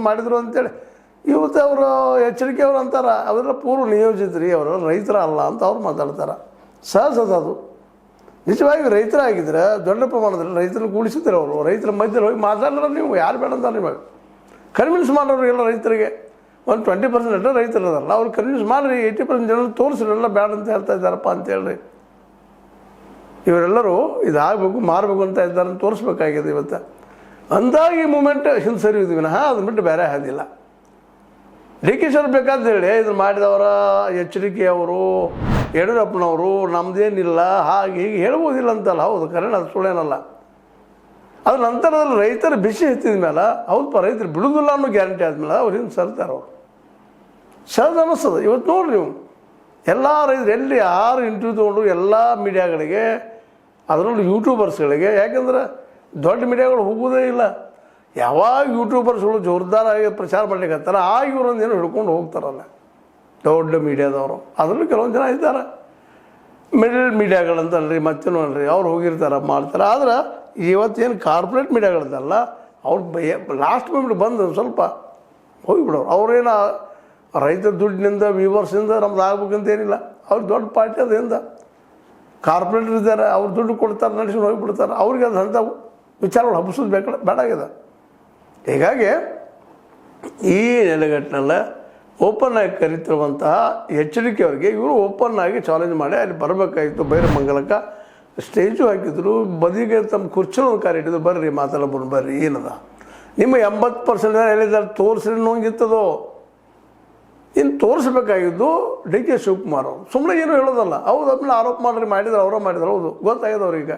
ಮಾಡಿದರು ಅಂತೇಳಿ ಇವತ್ತು ಅವರು ಎಚ್ಚರಿಕೆ ಅವ್ರು ಅಂತಾರೆ ಅವರೆಲ್ಲ ಪೂರ್ವ ನಿಯೋಜಿತರಿ ಅವರು ರೈತರ ಅಲ್ಲ ಅಂತ ಅವ್ರು ಮಾತಾಡ್ತಾರೆ. ಸಹಜದ ಅದು ನಿಜವಾಗಿ ರೈತರಾಗಿದ್ದರೆ ದೊಡ್ಡ ಪ್ರಮಾಣದಲ್ಲಿ ರೈತರನ್ನು ಕೂಡಿಸಿದ್ರೆ ಅವರು ರೈತರ ಮಧ್ಯದಲ್ಲಿ ಹೋಗಿ ಮಾತಾಡಿದ್ರೆ ನೀವು ಯಾರು ಬೇಡ ಅಂತ ನಿಮಗೆ ಕನ್ವಿನ್ಸ್ ಮಾಡೋರು ಎಲ್ಲ ರೈತರಿಗೆ ಒಂದು 20% ರೈತರು ಅದಾರಲ್ಲ ಅವ್ರು ಕನ್ವಿನ್ಸ್ ಮಾಡಿರಿ 80% ಜನ ತೋರಿಸ್ರೆಲ್ಲ ಬೇಡ ಅಂತ ಹೇಳ್ತಾ ಇದ್ದಾರಪ್ಪ ಅಂತೇಳಿ ಇವರೆಲ್ಲರೂ ಇದಾಗಬೇಕು ಮಾರಬೇಕು ಅಂತ ಇದ್ದಾರೆ ಅಂತ ತೋರಿಸ್ಬೇಕಾಗಿದೆ ಇವತ್ತು. ಅಂದಾಗಿ ಮೂಮೆಂಟ್ ಹಿಂದೆ ಸರಿಯುವುದು ವಿನಃ ಅದನ್ನ ಬಿಟ್ಟು ಬೇರೆ ಹಾದಿಲ್ಲ. ಡಿ ಕೆ ಶಿ ಬೇಕಾದ ಹೇಳಿ ಇದನ್ನು ಮಾಡಿದವರ ಎಚ್ಚರಿಕೆಯವರು ಯಡಿಯೂರಪ್ಪನವರು ನಮ್ಮದೇನಿಲ್ಲ ಹಾಗೆ ಹೀಗೆ ಹೇಳ್ಬೋದಿಲ್ಲ ಅಂತಲ್ಲ. ಹೌದು ಕರೆಣ ಅದು ಸುಳ್ಳೇನಲ್ಲ. ಅದ್ರ ನಂತರದಲ್ಲಿ ರೈತರ ಬಿಸಿ ಎತ್ತಿದ ಮೇಲೆ ಹೌದಪ್ಪ ರೈತರು ಬಿಡುವುದಿಲ್ಲ ಅನ್ನೋ ಗ್ಯಾರಂಟಿ ಆದಮೇಲೆ ಅವ್ರು ಹಿಂದೆ ಸರ್ತಾರೆ. ಅವರು ಸಹಜ ಅನ್ನಿಸ್ತದೆ. ಇವತ್ತು ನೋಡ್ರಿ ನೀವು ಎಲ್ಲ ರೈತರು ಎಲ್ಲಿ ಯಾರು ಇಂಟರ್ವ್ಯೂ ತೊಗೊಂಡು ಎಲ್ಲ ಮೀಡಿಯಾಗಳಿಗೆ ಅದರಲ್ಲೂ ಯೂಟ್ಯೂಬರ್ಸ್ಗಳಿಗೆ, ಯಾಕೆಂದ್ರೆ ದೊಡ್ಡ ಮೀಡಿಯಾಗಳು ಹೋಗೋದೇ ಇಲ್ಲ. ಯಾವಾಗ ಯೂಟ್ಯೂಬರ್ಸ್ಗಳು ಜೋರ್ದಾರಾಗಿ ಪ್ರಚಾರ ಮಾಡ್ಲಿಕ್ಕಂತಾರೆ ಆಗ ಇವರೊಂದು ಏನೋ ಹಿಡ್ಕೊಂಡು ಹೋಗ್ತಾರಲ್ಲ ದೊಡ್ಡ ಮೀಡಿಯಾದವರು. ಅದರಲ್ಲೂ ಕೆಲವೊಂದು ಜನ ಇದ್ದಾರೆ ಮಿಡಲ್ ಮೀಡಿಯಾಗಳಂತಲ್ರಿ ಮತ್ತೇನು ಅಲ್ರಿ ಅವ್ರು ಹೋಗಿರ್ತಾರೆ ಮಾಡ್ತಾರೆ. ಆದ್ರೆ ಇವತ್ತೇನು ಕಾರ್ಪೊರೇಟ್ ಮೀಡಿಯಾಗಳದಲ್ಲ ಅವ್ರು ಲಾಸ್ಟ್ ಮೂಮೆಂಟ್ ಬಂದು ಸ್ವಲ್ಪ ಹೋಗಿಬಿಡೋರು. ಅವ್ರೇನು ರೈತರ ದುಡ್ಡಿನಿಂದ ವ್ಯೂವರ್ಸಿಂದ ನಮ್ದು ಆಗ್ಬೇಕಂತೇನಿಲ್ಲ. ಅವ್ರು ದೊಡ್ಡ ಪಾರ್ಟಿ ಅದರಿಂದ ಕಾರ್ಪೊರೇಟರ್ ಇದ್ದಾರೆ ಅವ್ರು ದುಡ್ಡು ಕೊಡ್ತಾರೆ ನಡೆಸ್ಕೊಂಡು ಹೋಗಿಬಿಡ್ತಾರೆ. ಅವ್ರಿಗೆ ಅದು ಅಂಥ ವಿಚಾರಗಳು ಹಬ್ಬಿಸೋದು ಬೇಡಾಗಿದೆ. ಹೀಗಾಗಿ ಈ ನೆಲೆಗಟ್ಟಿನಲ್ಲೇ ಓಪನ್ ಆಗಿ ಕರೀತಿರುವಂತಹ ಎಚ್ಚರಿಕೆ ಅವರಿಗೆ ಇವರು ಓಪನ್ ಆಗಿ ಚಾಲೆಂಜ್ ಮಾಡಿ ಅಲ್ಲಿ ಬರಬೇಕಾಗಿತ್ತು. ಬೈರಮಂಗಲಕ್ಕೆ ಸ್ಟೇಜು ಹಾಕಿದ್ರು, ಬದಿಗೆ ತಮ್ಮ ಕುರ್ಚಿನ ಒಂದು ಕಾರ್ ಇಟ್ಟಿದ್ರು, ಬರ್ರಿ ಮಾತಾಡೋದು ಬರ್ರಿ ಏನದ ನಿಮ್ಮ 80% ಎಲ್ಲಿದ್ದಾರೆ ತೋರಿಸ್ರಿ ನೋಂಗಿತ್ತದೋ. ಇನ್ನು ತೋರಿಸ್ಬೇಕಾಗಿದ್ದು ಡಿ ಕೆ ಶಿವಕುಮಾರ್ ಅವರು ಸುಮ್ಮನೆ ಏನೂ ಹೇಳೋದಲ್ಲ. ಹೌದು ಆಮೇಲೆ ಆರೋಪ ಮಾಡಿದ್ರೆ ಅವರ ಮಾಡಿದ್ರು ಹೌದು ಗೊತ್ತಾಗಿದೆ ಅವ್ರಿಗೆ.